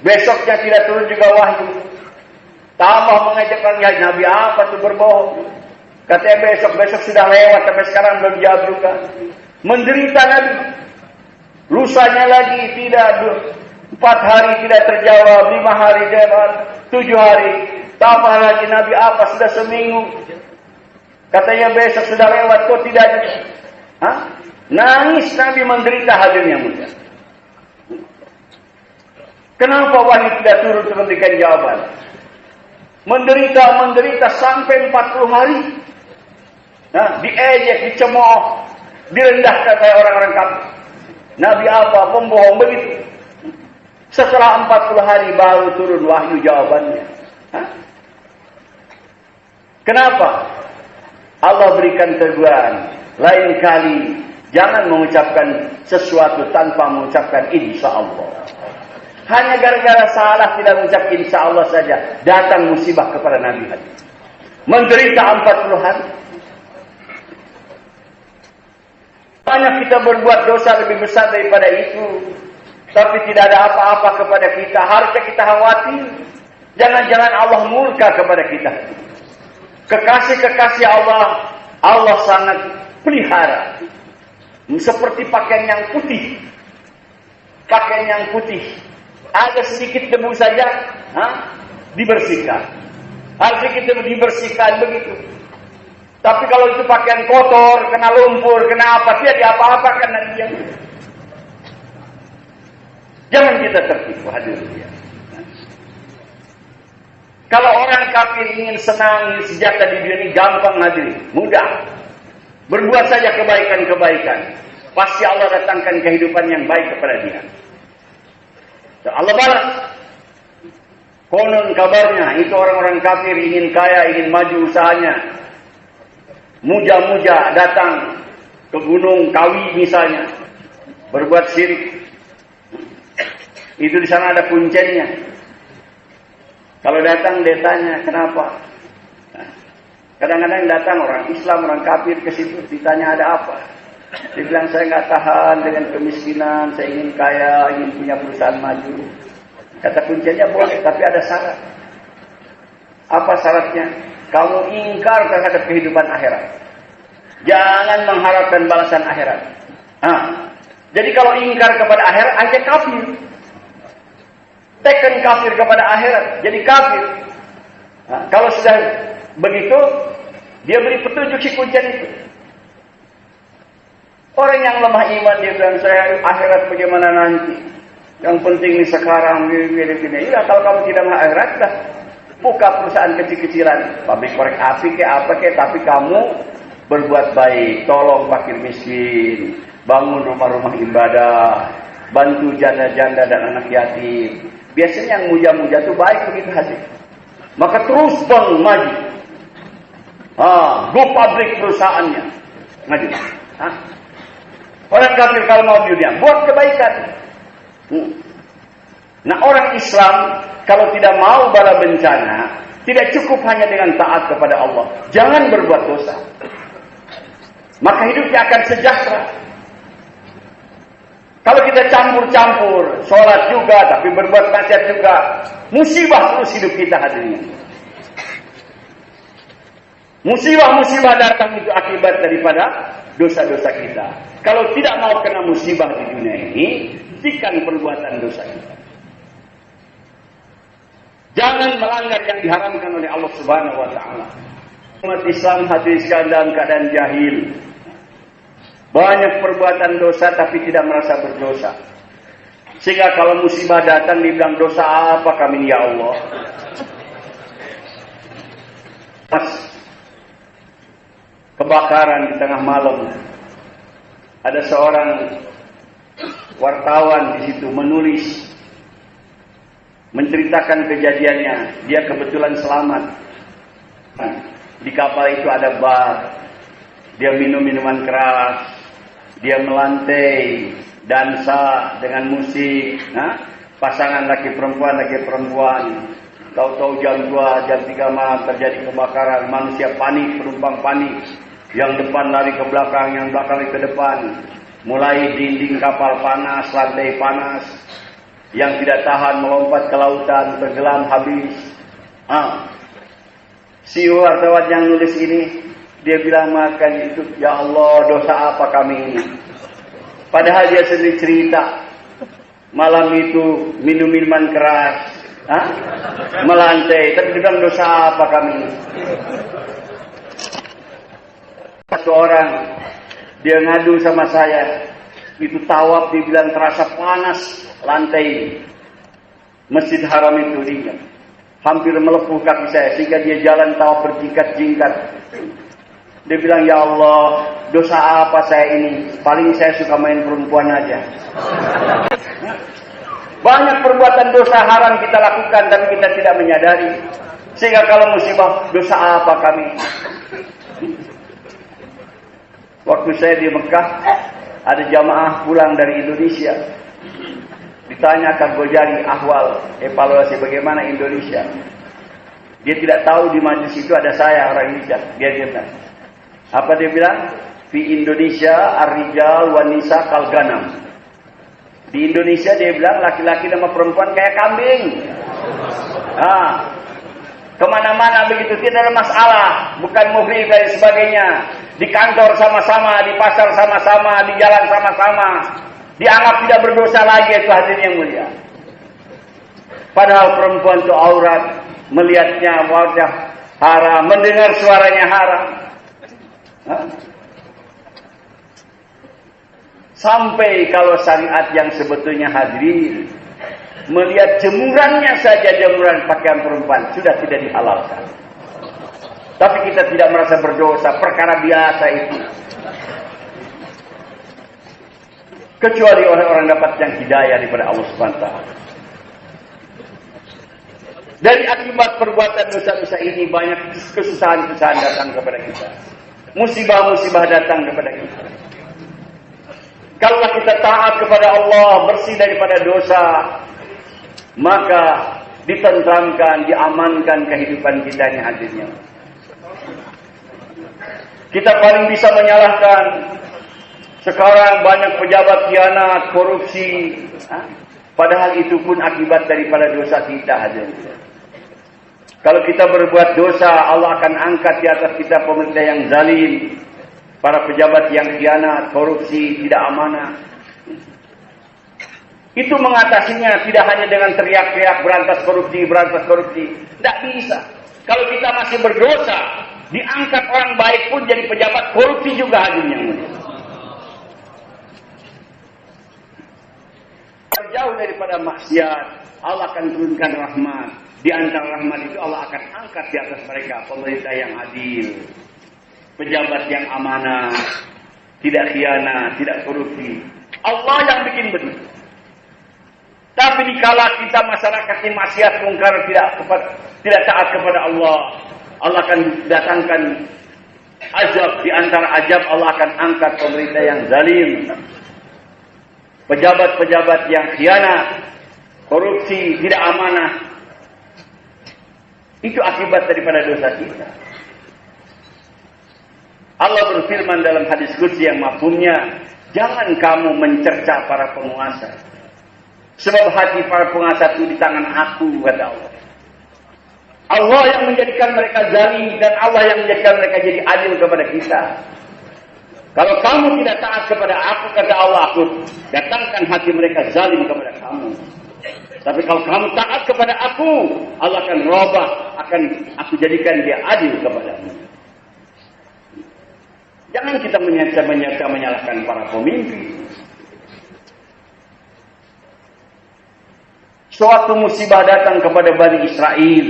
Besoknya tidak turun juga wahyu. Tambah mengejek orang, Nabi apa tuh berbohong. Katanya besok sudah lewat, sampai sekarang belum jawab juga. Menderita Nabi. Lusanya lagi tidak, 4 hari tidak terjawab, 5 hari jawab, 7 hari. Tambah lagi Nabi apa? Sudah seminggu. Katanya besok sudah lewat, kok tidak ada? Hah? Nangis Nabi menderita, hadirin yang mulia. Kenapa wahyu tidak turun memberikan jawaban? Menderita sampai 40 hari. Nah, diejek, dicemooh, direndahkan oleh orang-orang kafir. Nabi apa? Pembohong begitu. Setelah 40 hari baru turun wahyu jawabannya. Hah? Kenapa? Allah berikan teguran. Lain kali jangan mengucapkan sesuatu tanpa mengucapkan insya-Allah. Hanya gara-gara salah tidak mengucap insya-Allah saja, datang musibah kepada Nabi. Menderita 40 hari. Banyak kita berbuat dosa lebih besar daripada itu, tapi tidak ada apa-apa kepada kita. Harusnya kita khawatir. Jangan-jangan Allah murka kepada kita. Kekasih-kekasih Allah, Allah sangat pelihara. Seperti pakaian yang putih. Pakaian yang putih. Ada sedikit debu saja, dibersihkan. Ada sedikit debu dibersihkan begitu. Tapi kalau itu pakaian kotor, kena lumpur, kena apa, tidak diapa-apakan nanti yang itu. Jangan kita tertipu, hadirin. Kalau orang kafir ingin senang, ingin sejahtera di dunia ini gampang, hadirin, mudah. Berbuat saja kebaikan-kebaikan, pasti Allah datangkan kehidupan yang baik kepada dia. Dan Allah balas. Konon kabarnya itu orang-orang kafir ingin kaya, ingin maju usahanya. Muja-muja datang ke gunung Kawi misalnya, berbuat syirik. Itu di sana ada puncennya. Kalau datang dia tanya kenapa. Kadang-kadang datang orang Islam, orang kafir ke situ, ditanya ada apa. Dia bilang saya nggak tahan dengan kemiskinan, saya ingin kaya, ingin punya perusahaan maju. Kata kuncinya boleh, tapi ada syarat. Apa syaratnya? Kamu ingkar terhadap kehidupan akhirat. Jangan mengharapkan balasan akhirat. Jadi kalau ingkar kepada akhirat, aja kafir. Teken kafir kepada akhirat, jadi kafir. Kalau sudah begitu, dia beri petunjuk si kuncian itu. Orang yang lemah iman dia bilang saya akhirat bagaimana nanti. Yang penting ini sekarang gini. Ya kalau kamu tidak mau akhirat dah buka perusahaan kecil-kecilan, pabrik korek api apa tapi kamu berbuat baik, tolong fakir miskin, bangun rumah-rumah ibadah, bantu janda-janda dan anak yatim. Biasanya yang muja-muja itu baik begitu hasil. Maka terus maju. Go pabrik perusahaannya. Maju. Orang kafir kalau mau dunia, buat kebaikan. Nah orang Islam kalau tidak mau bala bencana, tidak cukup hanya dengan taat kepada Allah. Jangan berbuat dosa. Maka hidupnya akan sejahtera. Kalau kita campur-campur, sholat juga, tapi berbuat maksiat juga, musibah terus hidup kita hadirin. Musibah-musibah datang itu akibat daripada dosa-dosa kita. Kalau tidak mau kena musibah di dunia ini, hentikan perbuatan dosa kita. Jangan melanggar yang diharamkan oleh Allah Subhanahu wa taala. Umat Islam hadiskan dalam keadaan jahil. Banyak perbuatan dosa tapi tidak merasa berdosa. Sehingga kalau musibah datang dibilang dosa apa kami ya Allah. Pas kebakaran di tengah malam. Ada seorang wartawan di situ menulis, menceritakan kejadiannya. Dia kebetulan selamat. Di kapal itu ada bar. Dia minum minuman keras. Dia melantai, dansa dengan musik. Pasangan laki perempuan. Tahu-tahu jam 2, jam 3 malam terjadi kebakaran. Manusia panik, penumpang panik. Yang depan lari ke belakang, yang belakang lari ke depan. Mulai dinding kapal panas, lantai panas. Yang tidak tahan melompat ke lautan, tenggelam habis. Si wartawan yang nulis ini, dia bilang makan itu, ya Allah dosa apa kami ini? Padahal dia sendiri cerita, malam itu minum minuman keras, melantai. Tapi dia bilang, dosa apa kami? Satu orang, dia ngadu sama saya. Itu tawaf, dia bilang terasa panas lantai Masjid Haram itu. Dia hampir melepuh kaki saya, sehingga dia jalan tawaf berjingkat-jingkat. Dia bilang, ya Allah, dosa apa saya ini? Paling saya suka main perempuan aja. Banyak perbuatan dosa haram kita lakukan, tapi kita tidak menyadari. Sehingga kalau musibah, dosa apa kami? Waktu saya di Mekah, ada jamaah pulang dari Indonesia. Ditanya Kak Gojari ahwal, evaluasi bagaimana Indonesia. Dia tidak tahu di majlis itu ada saya, orang Indonesia. Dia bilang, apa dia bilang? Di Indonesia ar-rijal wan nisa kal ganam. Di Indonesia dia bilang laki-laki sama perempuan kayak kambing. Kemana-mana begitu, tidak ada masalah. Bukan muhrim dan sebagainya. Di kantor sama-sama, di pasar sama-sama, di jalan sama-sama. Dianggap tidak berdosa lagi, itu hadirin yang mulia. Padahal perempuan itu aurat, melihatnya wajah haram, mendengar suaranya haram. Sampai kalau syariat yang sebetulnya hadirin melihat jemurannya saja, jemuran pakaian perempuan sudah tidak dihalalkan. Tapi kita tidak merasa berdosa, perkara biasa itu. Kecuali orang-orang dapat yang hidayah daripada Allah SWT. Dari akibat perbuatan dosa-dosa ini banyak kesusahan-kesusahan datang kepada kita. Musibah-musibah datang kepada kita. Kalau kita taat kepada Allah, bersih daripada dosa, maka ditentramkan, diamankan kehidupan kita ini hadirnya. Kita paling bisa menyalahkan. Sekarang banyak pejabat khianat, korupsi. Padahal itu pun akibat daripada dosa kita hadirnya. Kalau kita berbuat dosa, Allah akan angkat di atas kita pemerintah yang zalim, para pejabat yang khianat, korupsi, tidak amanah. Itu mengatasinya tidak hanya dengan teriak-teriak berantas korupsi, berantas korupsi. Tidak bisa. Kalau kita masih berdosa, diangkat orang baik pun jadi pejabat korupsi juga hadirnya. Jauh daripada maksiat, Allah akan turunkan rahmat. Di antara rahmat itu Allah akan angkat di atas mereka pemerintah yang adil, pejabat yang amanah, tidak khianat, tidak korupsi. Allah yang bikin begitu. Tapi dikala kita masyarakat ini maksiat mungkar, tidak taat kepada Allah, Allah akan datangkan azab. Di antara azab Allah akan angkat pemerintah yang zalim, pejabat-pejabat yang khianat, korupsi, tidak amanah. Itu akibat daripada dosa kita. Allah berfirman dalam hadis qudsi yang mafhumnya, jangan kamu mencerca para penguasa. Sebab hati para penguasa itu di tangan aku, kata Allah. Allah yang menjadikan mereka zalim dan Allah yang menjadikan mereka jadi adil kepada kita. Kalau kamu tidak taat kepada aku, kata Allah, aku datangkan hati mereka zalim kepada kamu. Tapi kalau kamu taat kepada aku, Allah akan robah, akan aku jadikan dia adil kepadamu. Jangan kita menyalahkan para pemimpin. Suatu musibah datang kepada Bani Israel.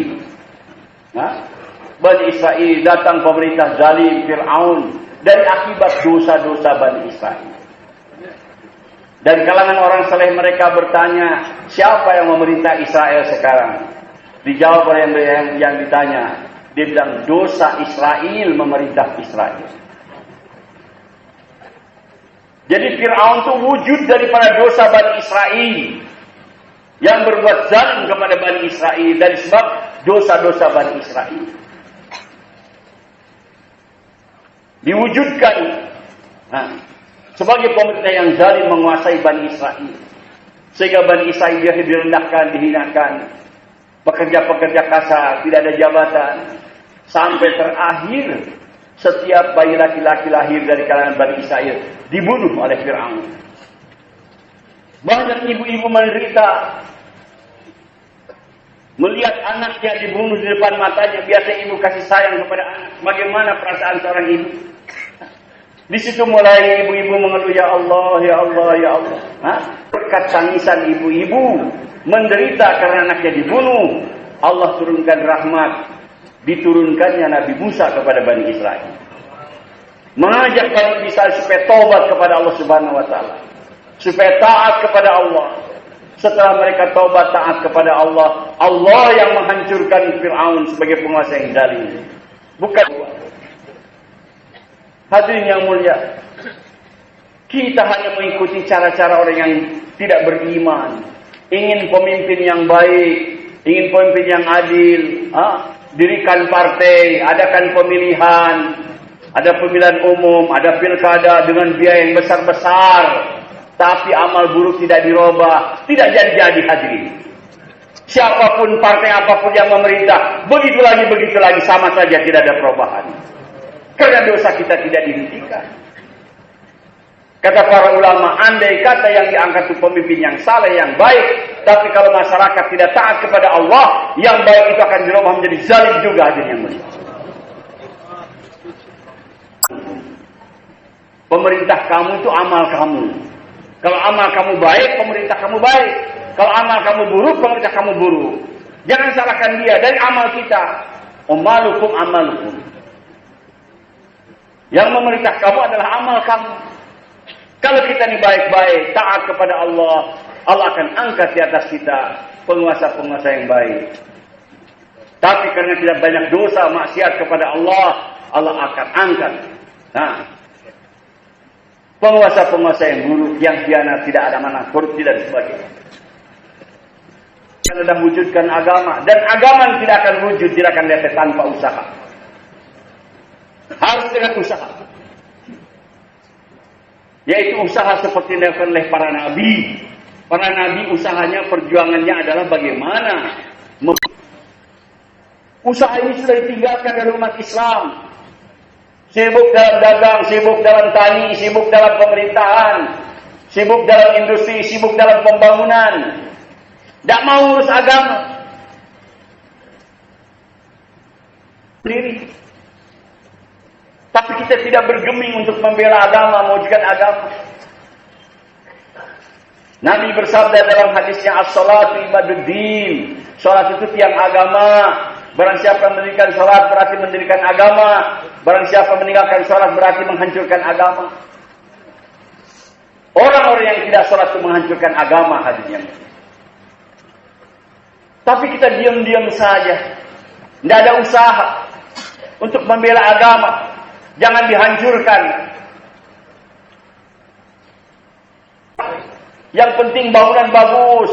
Bani Israel datang pemerintah zalim Fir'aun dari akibat dosa-dosa Bani Israel. Dari kalangan orang saleh mereka bertanya, siapa yang memerintah Israel sekarang? Dijawab oleh yang ditanya. Dia bilang, dosa Israel memerintah Israel. Jadi Fir'aun itu wujud daripada dosa Bani Israel. Yang berbuat zalim kepada Bani Israel. Dari sebab dosa-dosa Bani Israel. Diwujudkan. Sebagai pemerintah yang zalim menguasai Bani Israel. Sehingga Bani Israel direndahkan, dihinakan. Pekerja-pekerja kasar, tidak ada jabatan. Sampai terakhir, setiap bayi laki-laki lahir dari kalangan Bani Israel dibunuh oleh Fir'aun. Banyak ibu-ibu menderita melihat anaknya dibunuh di depan matanya. Biasa ibu kasih sayang kepada anak. Bagaimana perasaan seorang ibu? Di situ mulai ibu-ibu mengeluh, ya Allah, ya Allah, ya Allah. Berkat tangisan ibu-ibu menderita karena anaknya dibunuh, Allah turunkan rahmat. Diturunkannya Nabi Musa kepada Bani Israel, mengajak Bani Israel supaya taubat kepada Allah Subhanahu wa taala, supaya taat kepada Allah. Setelah mereka taubat taat kepada Allah, Allah yang menghancurkan Fir'aun sebagai penguasa yang zalim. Bukan. Hadirin yang mulia, kita hanya mengikuti cara-cara orang yang tidak beriman. Ingin pemimpin yang baik, ingin pemimpin yang adil, dirikan partai, adakan pemilihan, ada pemilihan umum, ada pilkada dengan biaya yang besar-besar, tapi amal buruk tidak dirubah, tidak jadi hadirin. Siapapun partai apapun yang memerintah, begitu lagi sama saja tidak ada perubahan. Karena dosa kita tidak dihentikan. Kata para ulama, andai kata yang diangkat itu pemimpin yang saleh, yang baik, tapi kalau masyarakat tidak taat kepada Allah, yang baik itu akan dirubah menjadi zalim juga, hadirin yang mulia. Pemerintah kamu itu amal kamu. Kalau amal kamu baik, pemerintah kamu baik. Kalau amal kamu buruk, pemerintah kamu buruk. Jangan salahkan dia, dari amal kita. Amalukum amalukum. Yang memerintah kamu adalah amal kamu. Kalau kita ini baik-baik, taat kepada Allah, Allah akan angkat di atas kita penguasa-penguasa yang baik. Tapi karena tidak banyak dosa, maksiat kepada Allah, Allah akan angkat. Penguasa-penguasa yang buruk, yang khianat, tidak ada mana, korupsi dan sebagainya. Karena wujudkan agama, dan agama tidak akan wujud, tidak akan datang tanpa usaha. Harus dengan usaha. Yaitu usaha seperti yang dilakukan oleh para nabi. Para nabi usahanya, perjuangannya adalah bagaimana. Usaha ini sudah ditinggalkan oleh umat Islam. Sibuk dalam dagang, sibuk dalam tani, sibuk dalam pemerintahan, sibuk dalam industri, sibuk dalam pembangunan. Tidak mau urus agama. Sendiri. Tapi kita tidak bergeming untuk membela agama, mewujudkan agama. Nabi bersabda dalam hadisnya, as-salatu ibaduddin. Salat itu tiang agama. Barang siapa mendirikan salat berarti mendirikan agama. Barang siapa meninggalkan salat berarti menghancurkan agama. Orang-orang yang tidak salat itu menghancurkan agama, hadirin. Tapi kita diam-diam saja. Tidak ada usaha untuk membela agama. Jangan dihancurkan. Yang penting bangunan bagus,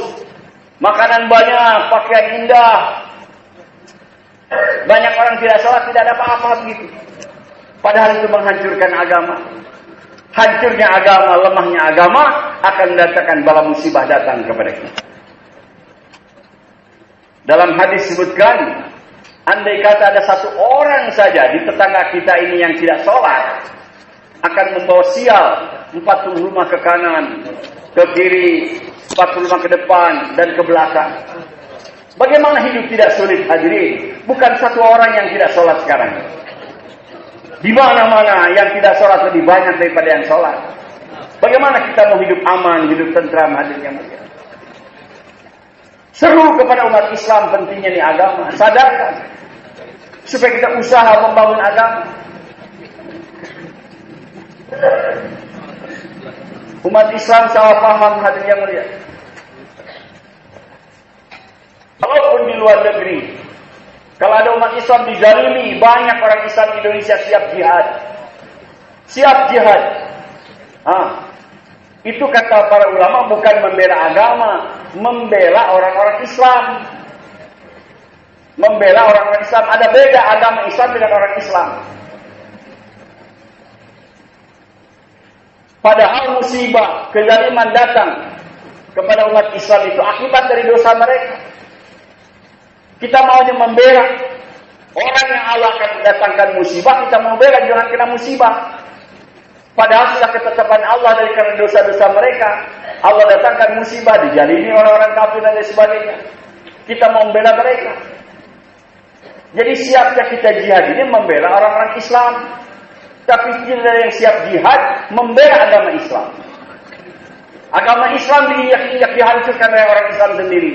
makanan banyak, pakaian indah. Banyak orang tidak sholat, tidak ada apa-apa begitu. Padahal itu menghancurkan agama. Hancurnya agama, lemahnya agama akan mendatangkan bala musibah datang kepada kita. Dalam hadis disebutkan, andai kata ada satu orang saja di tetangga kita ini yang tidak sholat, akan membawa sial 40 rumah ke kanan, ke kiri, 40 rumah ke depan, dan ke belakang. Bagaimana hidup tidak sulit, hadirin? Bukan satu orang yang tidak sholat sekarang. Di mana-mana yang tidak sholat lebih banyak daripada yang sholat. Bagaimana kita mau hidup aman, hidup tentram, hadirin yang mulia? Seru kepada umat Islam pentingnya ini agama. Sadarkan. Supaya kita usaha membangun agama. Umat Islam salah paham, hadirin yang mulia. Walaupun di luar negeri, kalau ada umat Islam dizalimi, banyak orang Islam di Indonesia siap jihad. Siap jihad. Itu kata para ulama bukan membela agama, membela orang-orang Islam. Membela orang-orang Islam. Ada beda agama Islam dengan orang Islam. Padahal musibah, kezaliman datang kepada umat Islam itu akibat dari dosa mereka. Kita maunya membela orang yang Allah akan mendatangkan musibah, kita mau bela jangan kena musibah. Padahal sudah ketetapan Allah dari karena dosa-dosa mereka. Allah datangkan musibah, dijalini orang-orang kafir dan lain sebagainya. Kita mau membela mereka. Jadi siapnya kita jihad ini membela orang-orang Islam. Tapi kita yang siap jihad membela agama Islam. Agama Islam diinjak-injak, dihancurkan oleh orang Islam sendiri.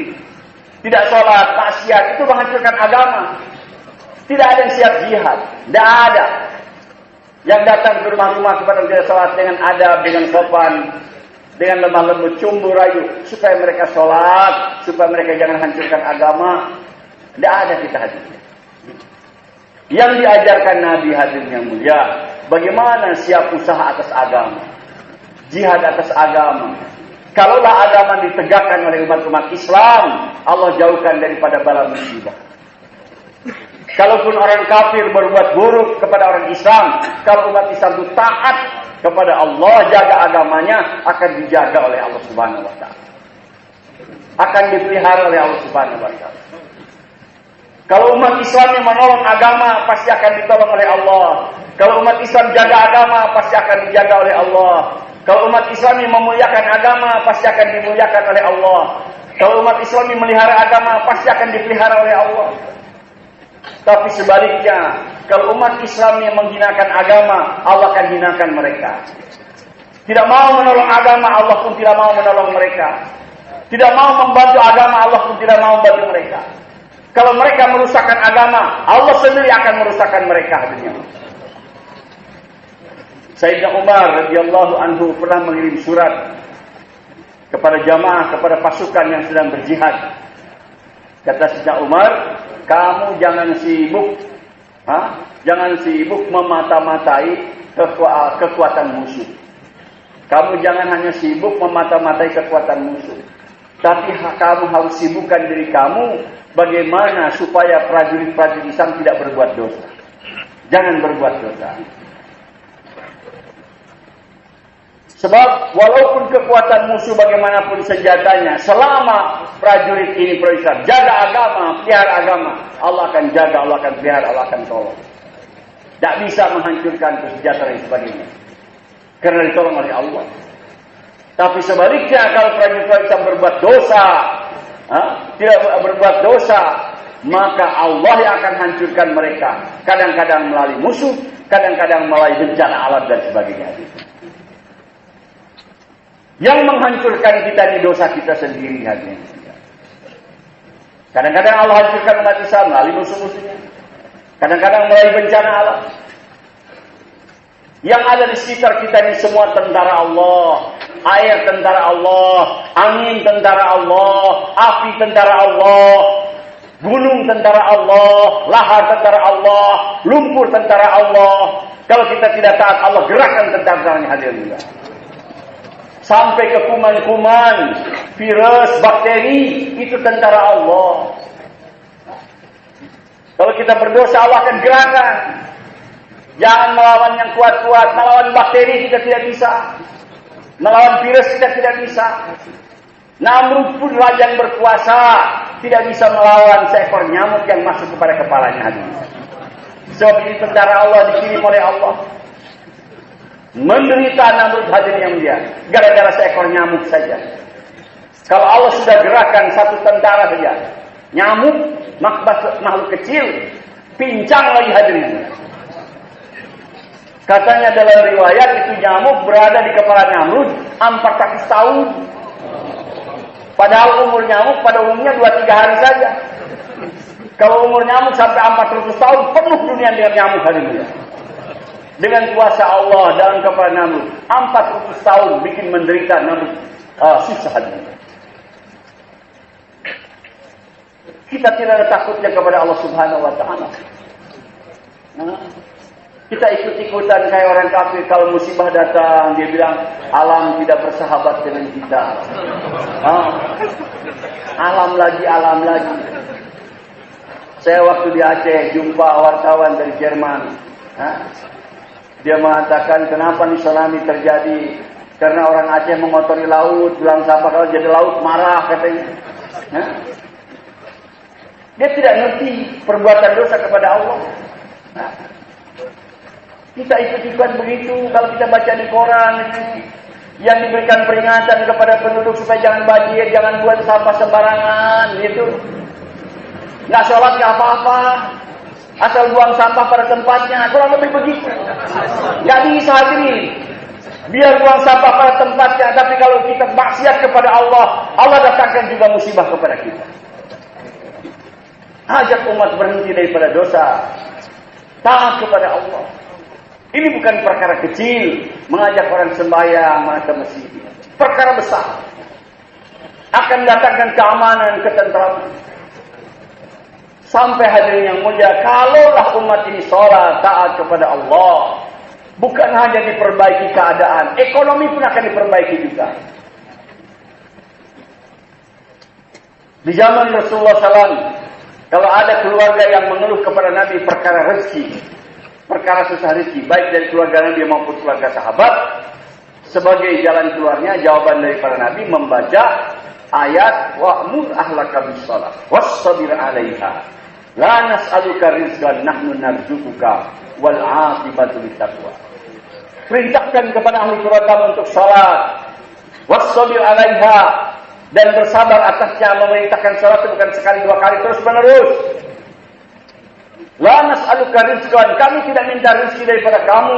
Tidak sholat, maksiat, itu menghancurkan agama. Tidak ada yang siap jihad. Tidak ada. Yang datang ke rumah-rumah kepada tidak sholat dengan adab, dengan sopan, dengan lemah lembut, cumbu rayu, supaya mereka sholat, supaya mereka jangan hancurkan agama. Tidak ada kita hadirnya. Yang diajarkan Nabi hadir yang mulia, bagaimana siap usaha atas agama, jihad atas agama. Kalaulah agama ditegakkan oleh umat-umat Islam, Allah jauhkan daripada bala musibah. Kalaupun orang kafir berbuat buruk kepada orang Islam, kalau umat Islam itu taat kepada Allah, jaga agamanya, akan dijaga oleh Allah Subhanahu wa taala. Akan dipelihara oleh Allah Subhanahu wa taala. Kalau umat Islam yang menolong agama, pasti akan ditolong oleh Allah. Kalau umat Islam jaga agama, pasti akan dijaga oleh Allah. Kalau umat Islam yang memuliakan agama, pasti akan dimuliakan oleh Allah. Kalau umat Islam yang melihara agama, pasti akan dipelihara oleh Allah. Tapi sebaliknya, kalau umat Islam yang menghinakan agama, Allah akan hinakan mereka. Tidak mau menolong agama, Allah pun tidak mau menolong mereka. Tidak mau membantu agama, Allah pun tidak mau membantu mereka. Kalau mereka merusakkan agama, Allah sendiri akan merusakkan mereka. Sayyidina Umar radhiyallahu anhu pernah mengirim surat kepada jamaah, kepada pasukan yang sedang berjihad. Kata Sayyidina Umar, kamu jangan sibuk memata-matai kekuatan musuh. Kamu jangan hanya sibuk memata-matai kekuatan musuh, tapi kamu harus sibukkan diri kamu bagaimana supaya prajurit-prajurit Islam tidak berbuat dosa. Jangan berbuat dosa. Sebab walaupun kekuatan musuh bagaimanapun senjatanya, selama prajurit ini berusaha jaga agama, pelihara agama, Allah akan jaga, Allah akan pelihara, Allah akan tolong. Tidak bisa menghancurkan senjata dan sebagainya, karena ditolong oleh Allah. Tapi sebaliknya, kalau prajurit Islam berbuat dosa, tidak berbuat dosa, maka Allah yang akan hancurkan mereka. Kadang-kadang melalui musuh, kadang-kadang melalui bencana alam dan sebagainya. Yang menghancurkan kita ini dosa kita sendiri hanya. Kadang-kadang Allah hancurkan umat Islam melalui musuh-musuhnya. Kadang-kadang melalui bencana alam. Yang ada di sekitar kita ini semua tentara Allah. Air tentara Allah. Angin tentara Allah. Api tentara Allah. Gunung tentara Allah. Lahar tentara Allah. Lumpur tentara Allah. Kalau kita tidak taat, Allah gerakkan tentara-tentaranya hadir juga. Sampai ke kuman-kuman, virus, bakteri, itu tentara Allah. Kalau kita berdosa, Allah akan gerakkan. Jangan melawan yang kuat-kuat, melawan bakteri kita tidak bisa. Melawan virus kita tidak bisa. Namrud pun raja yang berkuasa, tidak bisa melawan seekor nyamuk yang masuk kepada kepalanya. Sebab ini tentara Allah, dikirim oleh Allah. Menderita Namrud hadirin yang mulia, gara-gara seekor nyamuk saja. Kalau Allah sudah gerakan satu tentara saja, nyamuk, makhluk kecil, pincang lagi hadirin. Katanya dalam riwayat itu nyamuk berada di kepala Namrud 400 tahun. Padahal umur nyamuk pada umumnya 2-3 hari saja. Kalau umur nyamuk sampai 400 tahun, penuh dunia dengan nyamuk hadirin. Dengan kuasa Allah dalam kepala Namrud 400 tahun bikin menderita Namrud susah hadirin. Kita tidak ada takutnya kepada Allah Subhanahu wa taala. Kita ikut-ikutan kayak orang kafir, kalau musibah datang dia bilang alam tidak bersahabat dengan kita. Alam lagi. Saya waktu di Aceh jumpa wartawan dari Jerman. Dia mengatakan kenapa nih tsunami terjadi? Karena orang Aceh mengotori laut, bilang sampah kalau jadi laut marah katanya. Dia tidak ngerti perbuatan dosa kepada Allah. Kita ikut-ikutan begitu. Kalau kita baca di koran yang diberikan peringatan kepada penduduk supaya jangan banjir, jangan buang sampah sembarangan, gitu. Nggak sholat nggak apa-apa, asal buang sampah pada tempatnya, kurang lebih begitu. Nggak bisa hadirin. Biar buang sampah pada tempatnya, tapi kalau kita maksiat kepada Allah, Allah datangkan juga musibah kepada kita. Ajak umat berhenti daripada dosa, taat kepada Allah. Ini bukan perkara kecil, mengajak orang sembahyang, ke masjid. Perkara besar. Akan datangkan keamanan, ketentraman. Sampai hadirin yang mulia, kalaulah umat ini sholat, taat kepada Allah, bukan hanya diperbaiki keadaan, ekonomi pun akan diperbaiki juga. Di zaman Rasulullah SAW, kalau ada keluarga yang mengeluh kepada Nabi perkara rezeki, perkara susah rezeki, baik dari keluarga Nabi maupun keluarga sahabat, sebagai jalan keluarnya, jawaban daripada Nabi membaca ayat wa'mur ahlaka bis-shalah wassabir 'alaiha la nas'aluka rizqan nahnu narzuquka wal 'aqibatu lit-taqwa. Perintahkan kepada ahli keluarga untuk salat, wassabir 'alaiha, dan bersabar atasnya. Memerintahkan salat bukan sekali dua kali, terus menerus. La nas'aluka rizqan, kami tidak minta rezeki daripada kamu.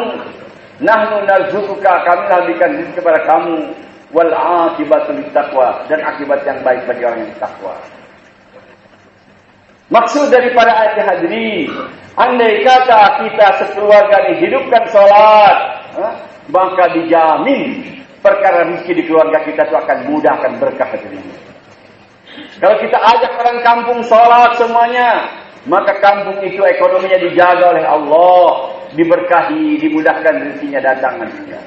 Nahnu narzuquka, kami berikan rezeki kepada kamu. Wal 'aqibatu lit-taqwa, dan akibat yang baik bagi orang yang bertakwa. Maksud daripada ayat hadirin, andai kata kita sekeluarga dihidupkan salat, maka dijamin perkara rezeki di keluarga kita itu akan mudah, akan berkah hadirin. Kalau kita ajak orang kampung salat semuanya, maka kampung itu ekonominya dijaga oleh Allah, diberkahi, dimudahkan rezekinya datang nantinya.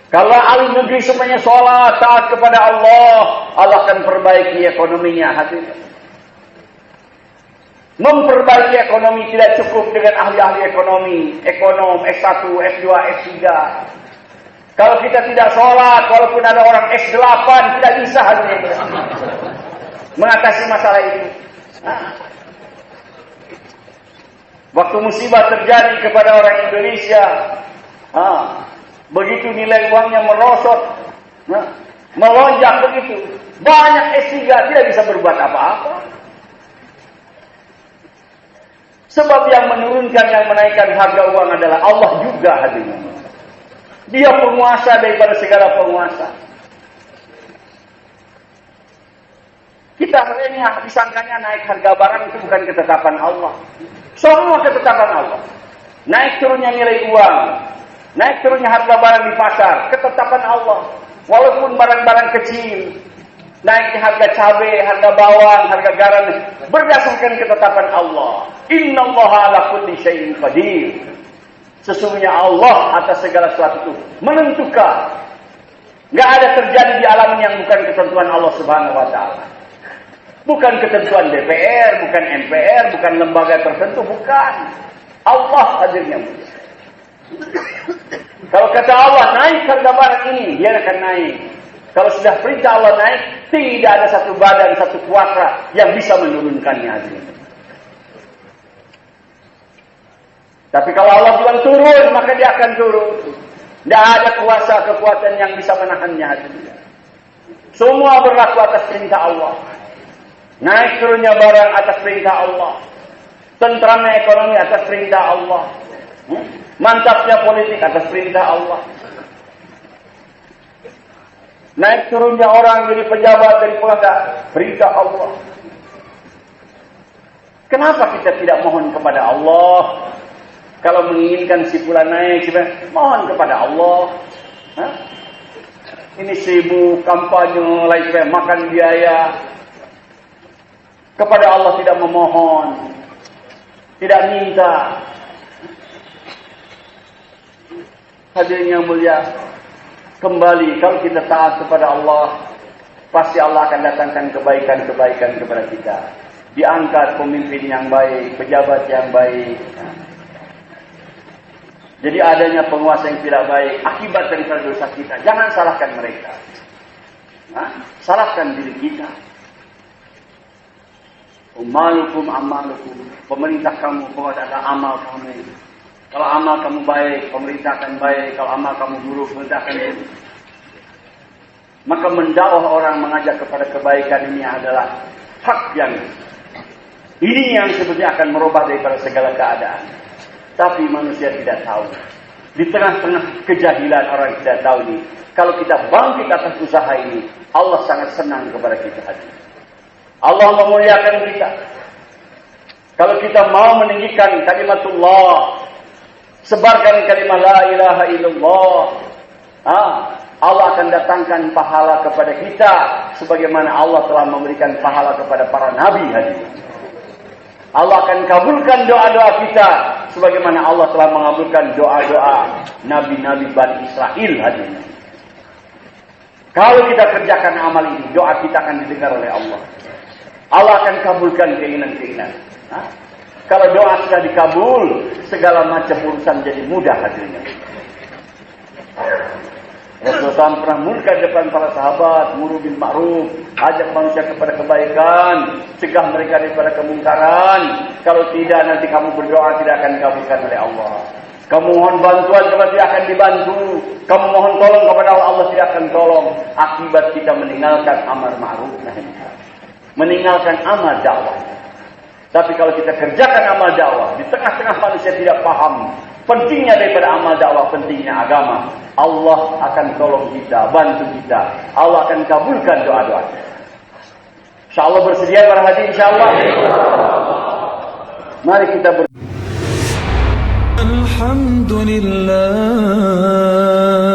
Kalau ahli negeri semuanya salat, taat kepada Allah, Allah akan perbaiki ekonominya hadirin. Memperbaiki ekonomi tidak cukup dengan ahli-ahli ekonomi, ekonom, S1, S2, S3. Kalau kita tidak sholat, walaupun ada orang S8, tidak bisa hadirin mengatasi masalah itu. Waktu musibah terjadi kepada orang Indonesia, begitu nilai uangnya merosot, melonjak begitu, banyak S3 tidak bisa berbuat apa-apa. Sebab yang menurunkan, yang menaikkan harga uang adalah Allah juga hadirin. Dia penguasa daripada segala penguasa. Kita lengah disangkanya naik harga barang itu bukan ketetapan Allah. Semua ketetapan Allah. Naik turunnya nilai uang, naik turunnya harga barang di pasar, ketetapan Allah. Walaupun barang-barang kecil, naiknya harga cabai, harga bawang, harga garam, berdasarkan ketetapan Allah. Innallaha ala kulli syai'in qadir. Sesungguhnya Allah atas segala sesuatu itu menentukan. Enggak ada terjadi di alam yang bukan ketentuan Allah Subhanahu wa taala. Bukan ketentuan DPR, bukan MPR, bukan lembaga tertentu, bukan. Allah hadirnya. Kalau kata Allah naik harga barang ini, dia akan naik. Kalau sudah perintah Allah naik, tidak ada satu badan, satu kuasa yang bisa menurunkannya hadirin. Tapi kalau Allah bilang turun, maka dia akan turun. Tidak ada kuasa, kekuatan yang bisa menahannya hadirin. Semua berlaku atas perintah Allah. Naik turunnya barang atas perintah Allah. Tentramnya ekonomi atas perintah Allah. Mantapnya politik atas perintah Allah. Naik turunnya orang jadi pejabat, dari penguasa, perintah Allah. Kenapa kita tidak mohon kepada Allah? Kalau menginginkan si fulan naik, mohon kepada Allah. Ini sibuk, kampanye, lain makan biaya. Kepada Allah tidak memohon, tidak minta. Hadirin yang mulia, kembali kalau kita taat kepada Allah, pasti Allah akan datangkan kebaikan-kebaikan kepada kita. Diangkat pemimpin yang baik, pejabat yang baik. Jadi adanya penguasa yang tidak baik akibat daripada dosa kita. Jangan salahkan mereka. Salahkan diri kita. Umalukum amalukum. Pemerintah kamu, penguasa adalah amal kamu. Kalau amal kamu baik, pemerintah akan baik. Kalau amal kamu buruk, pemerintah akan buruk. Maka mendakwah orang mengajak kepada kebaikan ini adalah hak yang sebetulnya akan merubah daripada segala keadaan. Tapi manusia tidak tahu. Di tengah-tengah kejahilan orang tidak tahu ini. Kalau kita bangkit atas usaha ini, Allah sangat senang kepada kita. Allah memuliakan kita. Kalau kita mau meninggikan kalimatullah, sebarkan kalimat la ilaha illallah, Allah akan datangkan pahala kepada kita sebagaimana Allah telah memberikan pahala kepada para nabi hadirin. Allah akan kabulkan doa-doa kita sebagaimana Allah telah mengabulkan doa-doa nabi-nabi Bani Israel hadirin. Kalau kita kerjakan amal ini, doa kita akan didengar oleh Allah. Allah akan kabulkan keinginan-keinginan. Kalau doa sudah dikabul, segala macam urusan jadi mudah hadirin. Rasulullah SAW pernah murka depan para sahabat, muru bil ma'ruf, ajak manusia kepada kebaikan, cegah mereka daripada kemungkaran. Kalau tidak, nanti kamu berdoa tidak akan dikabulkan oleh Allah. Kamu mohon bantuan kepada tidak akan dibantu. Kamu mohon tolong kepada Allah, Allah tidak akan tolong. Akibat kita meninggalkan amar ma'ruf nahi munkar, meninggalkan amal dakwah. Tapi kalau kita kerjakan amal dakwah, di tengah-tengah manusia tidak paham pentingnya daripada amal dakwah, pentingnya agama, Allah akan tolong kita, bantu kita. Allah akan kabulkan doa-doa kita. InsyaAllah bersedia para hadirin, insyaAllah. Mari kita Alhamdulillah.